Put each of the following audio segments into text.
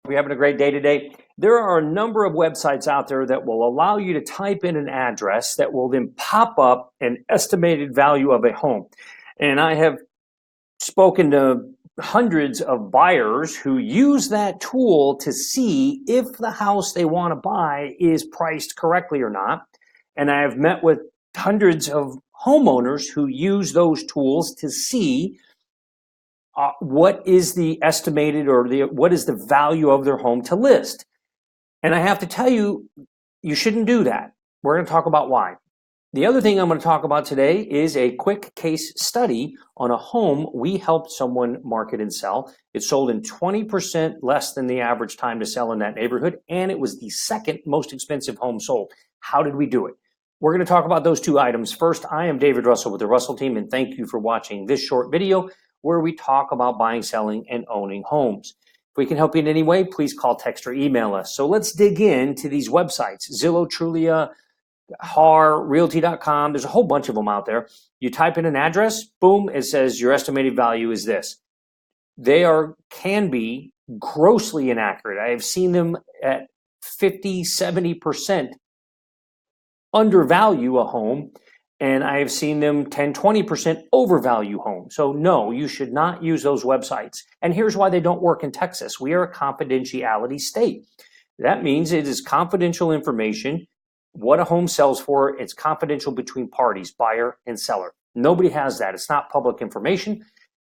We're having a great day today. There are a number of websites out there that will allow you to type in an address that will then pop up an estimated value of a home. And I have spoken to hundreds of buyers who use that tool to see if the house they want to buy is priced correctly or not. And I have met with hundreds of homeowners who use those tools to see what is the estimated or what is the value of their home to list. And I have to tell you, you shouldn't do that. We're going to talk about why. The other thing I'm going to talk about today is a quick case study on a home we helped someone market and sell. It sold in 20% less than the average time to sell in that neighborhood, and it was the second most expensive home sold. How did we do it? We're going to talk about those two items. First, I am David Russell with the Russell team, and thank you for watching this short video where we talk about buying, selling, and owning homes. If we can help you in any way, please call, text, or email us. So let's dig into these websites. Zillow, Trulia, HAR, Realty.com. There's a whole bunch of them out there. You type in an address, boom, it says your estimated value is this. They can be grossly inaccurate. I have seen them at 50, 70% undervalue a home, and I have seen them 10, 20% overvalue homes. So no, you should not use those websites. And here's why they don't work in Texas. We are a confidentiality state. That means it is confidential information. What a home sells for, it's confidential between parties, buyer and seller. Nobody has that. It's not public information.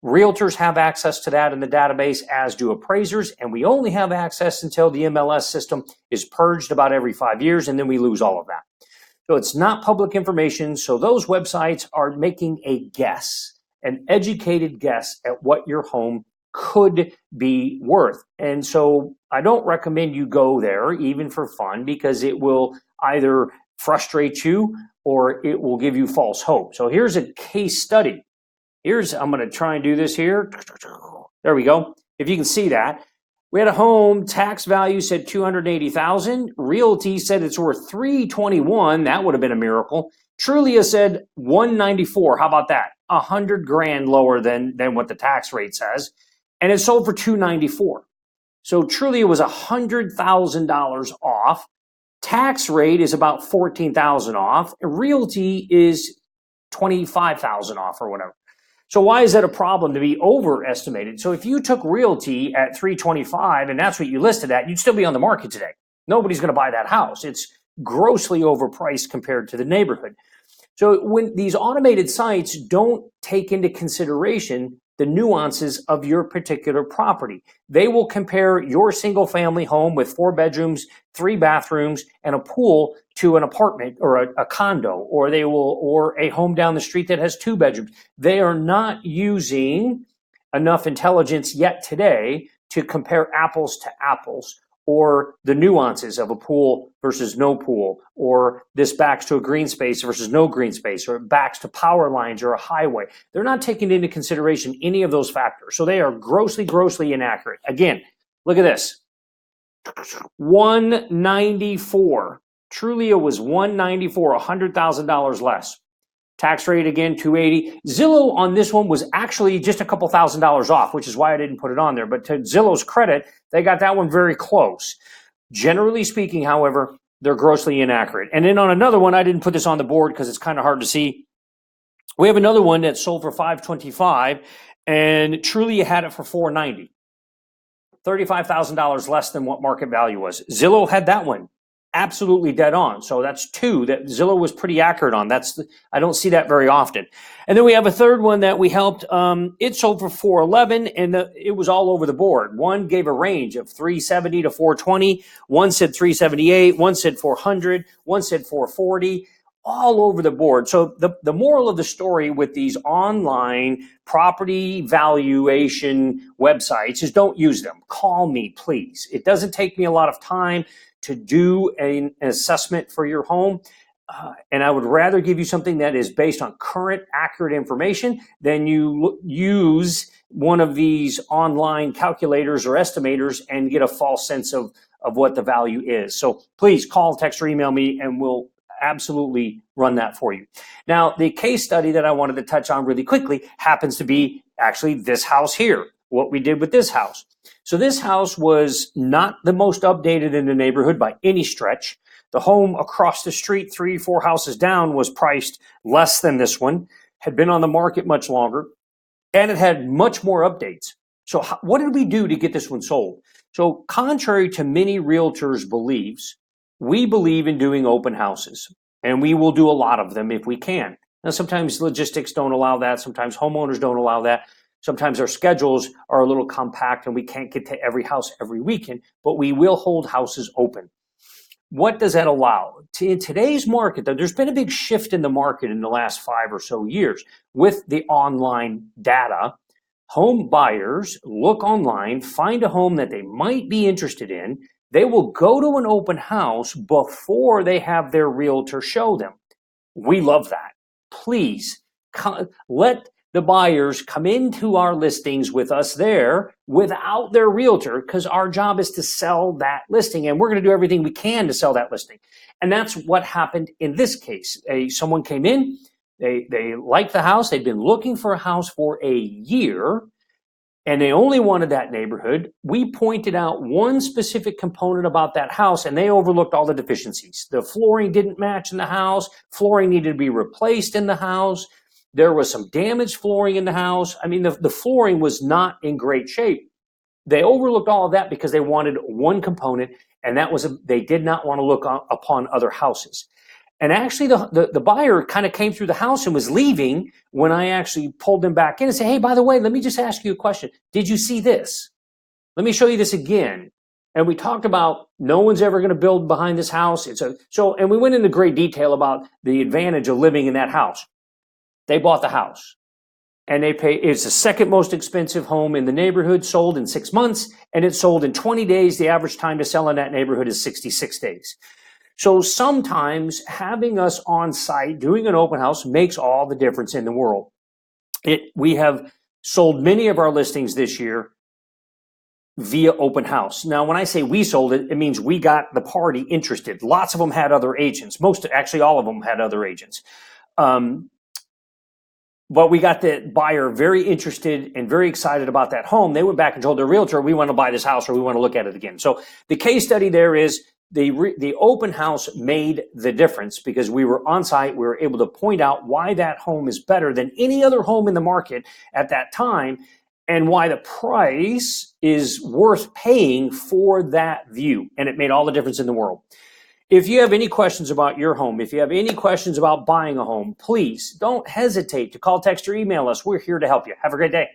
Realtors have access to that in the database, as do appraisers, and we only have access until the MLS system is purged about every 5 years, and then we lose all of that. So it's not public information. So those websites are making a guess, an educated guess at what your home could be worth. And so I don't recommend you go there even for fun, because it will either frustrate you or it will give you false hope. So here's a case study. I'm going to try and do this here. There we go. If you can see that. We had a home, tax value said $280,000. Realty said it's worth $321. That would have been a miracle. Trulia said $194. How about that? $100,000 lower than what the tax rate says. And it sold for $294. So Trulia was $100,000 off. Tax rate is about $14,000 off. Realty is $25,000 off or whatever. So why is that a problem to be overestimated? So if you took Realty at $325 and that's what you listed at, you'd still be on the market today. Nobody's going to buy that house. It's grossly overpriced compared to the neighborhood. So when these automated sites don't take into consideration the nuances of your particular property, they will compare your single family home with 4 bedrooms, 3 bathrooms, and a pool to an apartment or a condo, or a home down the street that has 2 bedrooms. They are not using enough intelligence yet today to compare apples to apples, or the nuances of a pool versus no pool, or this backs to a green space versus no green space, or it backs to power lines or a highway. They're not taking into consideration any of those factors. So they are grossly inaccurate. Again, look at this. 194. Trulia was 194, $100,000 less. Tax rate again, 280. Zillow on this one was actually just a couple $1,000s off, which is why I didn't put it on there. But to Zillow's credit, they got that one very close. Generally speaking, however, they're grossly inaccurate. And then on another one, I didn't put this on the board because it's kind of hard to see. We have another one that sold for $525, and Trulia had it for $490. $35,000 less than what market value was. Zillow had that one absolutely dead on. So that's 2 that Zillow was pretty accurate on. I don't see that very often. And then we have a third one that we helped. It sold for $411, and it was all over the board. One gave a range of $370 to $420. One said $378. One said $400. One said $440. All over the board. So the moral of the story with these online property valuation websites is don't use them. Call me, please. It doesn't take me a lot of time to do an assessment for your home. And I would rather give you something that is based on current, accurate information than you use one of these online calculators or estimators and get a false sense of what the value is. So please call, text, or email me, and we'll absolutely run that for you. Now, the case study that I wanted to touch on really quickly happens to be actually this house here, what we did with this house. So this house was not the most updated in the neighborhood by any stretch. The home across the street, 3, 4 houses down, was priced less than this one, had been on the market much longer, and it had much more updates. So what did we do to get this one sold? So contrary to many realtors' beliefs, we believe in doing open houses, and we will do a lot of them if we can. Now, sometimes logistics don't allow that. Sometimes homeowners don't allow that. Sometimes our schedules are a little compact and we can't get to every house every weekend, but we will hold houses open. What does that allow? In today's market, though, there's been a big shift in the market in the last 5 or so years with the online data. Home buyers look online, find a home that they might be interested in. They will go to an open house before they have their realtor show them. We love that. Please let the buyers come into our listings with us there without their realtor, because our job is to sell that listing, and we're going to do everything we can to sell that listing. And that's what happened in this case. Someone came in, they liked the house, they'd been looking for a house for a year, and they only wanted that neighborhood. We pointed out one specific component about that house, and they overlooked all the deficiencies. The flooring didn't match in the house. Flooring needed to be replaced in the house. There was some damaged flooring in the house. I mean, the flooring was not in great shape. They overlooked all of that because they wanted one component, and that was they did not want to look upon other houses. And actually, the buyer kind of came through the house and was leaving when I actually pulled them back in and said, hey, by the way, let me just ask you a question. Did you see this? Let me show you this again. And we talked about no one's ever going to build behind this house. And we went into great detail about the advantage of living in that house. They bought the house. And it's the second most expensive home in the neighborhood, sold in 6 months, and it sold in 20 days. The average time to sell in that neighborhood is 66 days. So sometimes having us on site doing an open house makes all the difference in the world. We have sold many of our listings this year via open house. Now, when I say we sold it, it means we got the party interested. Lots of them had other agents. Actually, all of them had other agents. But we got the buyer very interested and very excited about that home. They went back and told their realtor, we want to buy this house or we want to look at it again. So the case study there is the open house made the difference because we were on site. We were able to point out why that home is better than any other home in the market at that time and why the price is worth paying for that view. And it made all the difference in the world. If you have any questions about your home, if you have any questions about buying a home, please don't hesitate to call, text, or email us. We're here to help you. Have a great day.